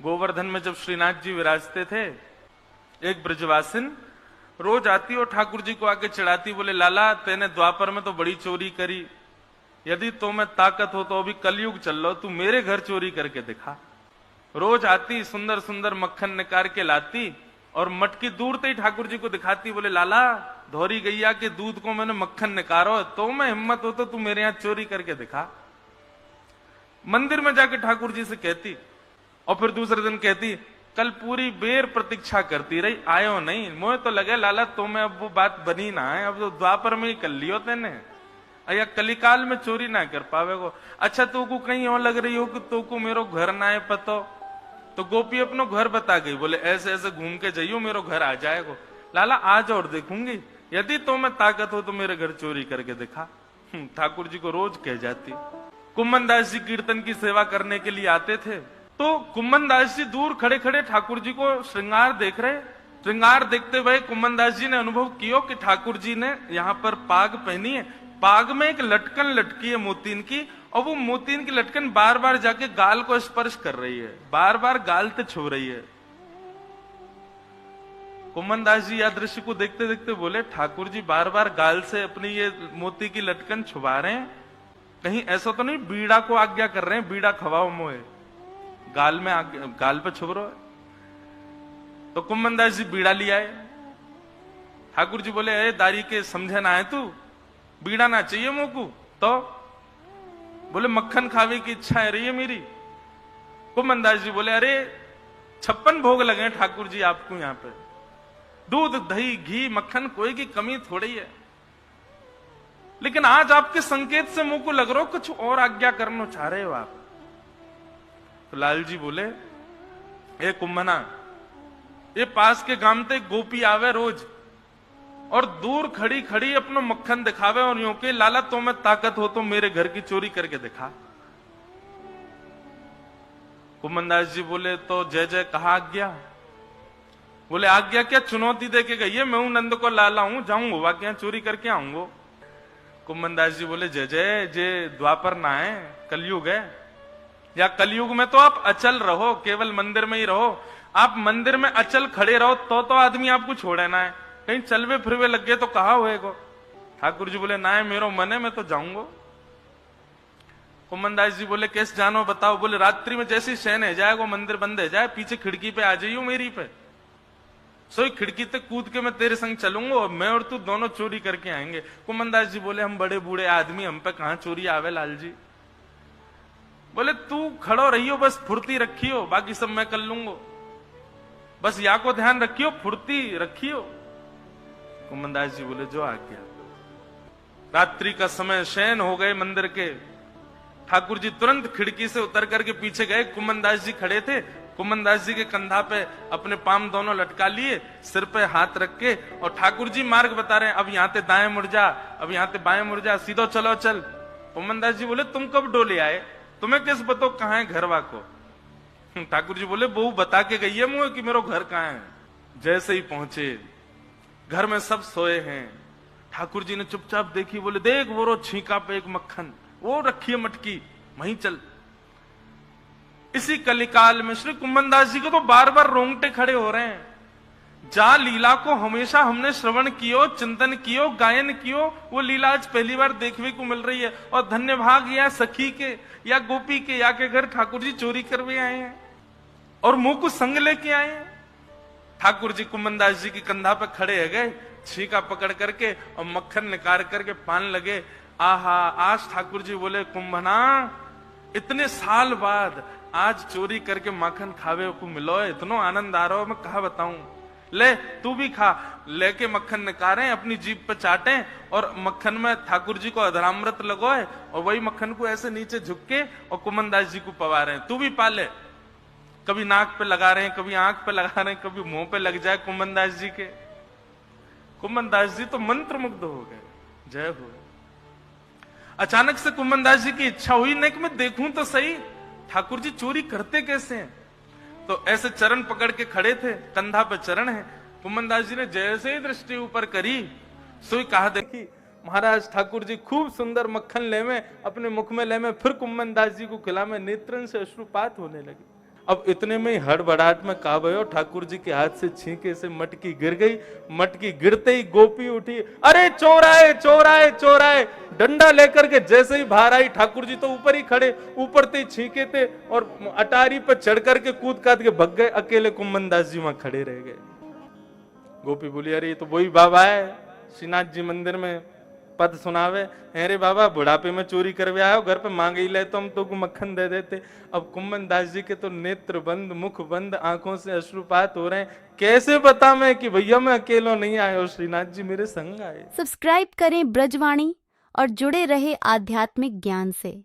गोवर्धन में जब श्रीनाथ जी विराजते थे, एक ब्रजवासिन रोज आती और ठाकुर जी को आके चिढ़ाती, बोले लाला तेने द्वापर में तो बड़ी चोरी करी, यदि तो में ताकत हो तो अभी कलयुग चल लो, तू मेरे घर चोरी करके दिखा। रोज आती, सुंदर सुंदर मक्खन निकाल के लाती और मटकी दूर से ही ठाकुर जी को दिखाती, बोले लाला धौरी गैया के दूध को मैंने मक्खन निकारो, तो मैं हिम्मत हो तो तू मेरे यहां चोरी करके दिखा। मंदिर में जाके ठाकुर जी से कहती और फिर दूसरे दिन कहती, कल पूरी बेर प्रतीक्षा करती रही, आयो नहीं, मुझे तो लगे लाला तुम्हें अब वो बात बनी ना है, अब तो द्वापर में ही कर लियो तेने, या कलिकाल में चोरी ना कर पावेगो। अच्छा तू को कहीं और लग रही हो कि तू को मेरो घर ना है पतो, तो गोपी अपनो घर बता गई, बोले ऐसे ऐसे घूम के जाइयो मेरो घर आ जाएगो। लाला आज और देखूंगी, यदि तो मैं ताकत हो तो मेरे घर चोरी करके दिखा। ठाकुर जी को रोज कह जाती। कुम्मन दास जी कीर्तन की सेवा करने के लिए आते थे, तो कुम्मन दास जी दूर खड़े खड़े ठाकुर जी को श्रृंगार देख रहे। श्रृंगार देखते हुए कुम्मन दास जी ने अनुभव किया कि ठाकुर जी ने यहाँ पर पाग पहनी है, पाग में एक लटकन लटकी है मोतीन की, और वो मोतीन की लटकन बार बार जाके गाल को स्पर्श कर रही है, बार बार गाल पे छू रही है। कुम्मन दास जी यह दृश्य को देखते देखते बोले, ठाकुर जी बार बार गाल से अपनी ये मोती की लटकन छुपा रहे हैं, कहीं ऐसा तो नहीं बीड़ा को आज्ञा कर रहे हैं, बीड़ा खवाओ मोए, गाल में गाल पे छुप रहा है। तो कुम्मन दास जी बीड़ा लिया है। ठाकुर जी बोले, अरे दारी के समझे ना है तू, बीड़ा ना चाहिए मोकू, तो बोले मक्खन खावे की इच्छा है रही है मेरी। कुम्मन दास जी बोले, अरे 56 भोग लगे ठाकुर जी आपको यहाँ पे, दूध दही घी मक्खन कोई की कमी थोड़ी है, लेकिन आज आपके संकेत से मुंह को लग रहा हो कुछ और आज्ञा करना चाह रहे हो आप। तो लाल जी बोले, ए कुम्भना, ये पास के गांव ते गोपी आवे रोज और दूर खड़ी खड़ी अपना मक्खन दिखावे और यूं के लाला तो मैं ताकत हो तो मेरे घर की चोरी करके दिखा। कुम्भनदास जी बोले, तो जय जय कहा आज्ञा? बोले आज्ञा क्या, चुनौती दे के गई है, मैं हूं नंद को लाला हूं, जाऊंगा वाकई यहाँ चोरी करके आऊंगा। कुम्भनदास जी बोले, जय जय, जे द्वापर ना है कलयुग है, या कलयुग में तो आप अचल रहो, केवल मंदिर में ही रहो, आप मंदिर में अचल खड़े रहो तो आदमी आपको छोड़े ना है, कहीं चलवे फिरवे लग गए तो कहा होएगो। ठाकुर जी बोले, ना है मेरो मन है, मैं तो जाऊंगा। कुम्भनदास जी बोले, कैसे जानो बताओ? बोले रात्रि में जैसे शयन है जाएगा, मंदिर बंद है जाए, पीछे खिड़की पे आ जाइयो मेरी पे, सोई खिड़की तक कूद के मैं तेरे संग चलूंगा और मैं और तू दोनों चोरी करके आएंगे। कुम्भनदास जी बोले, हम बड़े बूढ़े आदमी, हम पे कहां चोरी आवे लाल जी। बोले तू खड़ो रहियो, बस फुर्ती रखियो, बाकी सब मैं कर लूंगा, बस या को ध्यान रखियो, फुर्ती रखियो। कुम्भनदास जी बोले, जो आ गया। रात्रि का समय, शयन हो गए मंदिर के। ठाकुर जी तुरंत खिड़की से उतर करके पीछे गए, कुम्भनदास जी खड़े थे, कुम्भनदास जी के कंधा पे अपने पाम दोनों लटका लिए, सिर पे हाथ रख के, और ठाकुर जी मार्ग बता रहे हैं, अब यहां ते दाएं मुड़ जा, अब यहां ते बाएं मुड़ जा, सीधो चलो चल। कुम्भनदास जी बोले, तुम कब डोले आए, तुम्हें किस बतो कहां है घरवा को? ठाकुर जी बोले, बहू बता के गई है मुझे कि मेरा घर कहां है। जैसे ही पहुंचे, घर में सब सोए हैं। ठाकुर जी ने चुपचाप देखी, बोले देख वो रो छीका पे एक मक्खन, वो रखी है मटकी, वहीं चल। इसी कलिकाल में श्री कुम्भनदास जी को तो बार बार रोंगटे खड़े हो रहे हैं। जा लीला को हमेशा हमने श्रवण कियो, चिंतन कियो, गायन कियो, वो लीला आज पहली बार देखने को मिल रही है। और धन्य भाग या सखी के या गोपी के या के घर ठाकुर जी चोरी करवे आए हैं और मुंह को संग लेके आए हैं। ठाकुर जी कुम्भनदास जी की कंधा पे खड़े हो गए, छीका पकड़ करके और मक्खन निकाल करके पान लगे। आहा, आज ठाकुर जी बोले, कुंभना इतने साल बाद आज चोरी करके माखन खावे को मिलो है, इतना आनंद आ रहा हो, मैं कहा बताऊं। ले तू भी खा। लेके मक्खन निकाले, अपनी जीभ पे चाटे और मक्खन में ठाकुर जी को अधरामृत लगोए और वही मक्खन को ऐसे नीचे झुक के और कुम्भनदास जी को पवा रहे हैं। तू भी पाले। कभी नाक पे लगा रहे हैं, कभी आंख पे लगा रहे हैं, कभी मुंह पे लग जाए कुम्भनदास जी के। कुम्भनदास जी तो मंत्र मुग्ध हो गए। जय हो। अचानक से कुम्भनदास जी की इच्छा हुई, नहीं कि मैं देखूं तो सही ठाकुर जी चोरी करते कैसे हैं। तो ऐसे चरण पकड़ के खड़े थे, कंधा पे चरण है। कुम्भनदास जी ने जैसे ही दृष्टि ऊपर करी, सोई कहा, देखी महाराज ठाकुर जी खूब सुंदर मक्खन ले में अपने मुख में ले में, फिर कुम्भनदास जी को खिला में, नेत्रन से अश्रुपात होने लगे। अब इतने में ही हड़बड़ाहट में का भयो, ठाकुर जी के हाथ से छींके से मटकी गिर गई। मटकी गिरते ही गोपी उठी, अरे चोर आए चोर आए चोर आए। डंडा लेकर के जैसे ही बाहर आई, ठाकुर जी तो ऊपर ही खड़े, ऊपर ते छींके थे और अटारी पर चढ़ करके कूद काद के भग गए। अकेले कुम्मन दास जी वहां खड़े रह गए। गोपी बोली, अरे ये तो वही बाबा है श्रीनाथ जी मंदिर में पद सुनावे। अरे बाबा बुढ़ापे में चोरी करवे आयो, घर पे मांग ही ले तो हम तो मक्खन दे देते। अब कुम्मन दास जी के तो नेत्र बंद, मुख बंद, आंखों से अश्रुपात हो रहे हैं। कैसे बता मैं कि भैया मैं अकेला नहीं आया, श्रीनाथ जी मेरे संग आए। सब्सक्राइब करें ब्रजवाणी और जुड़े रहे आध्यात्मिक ज्ञान से।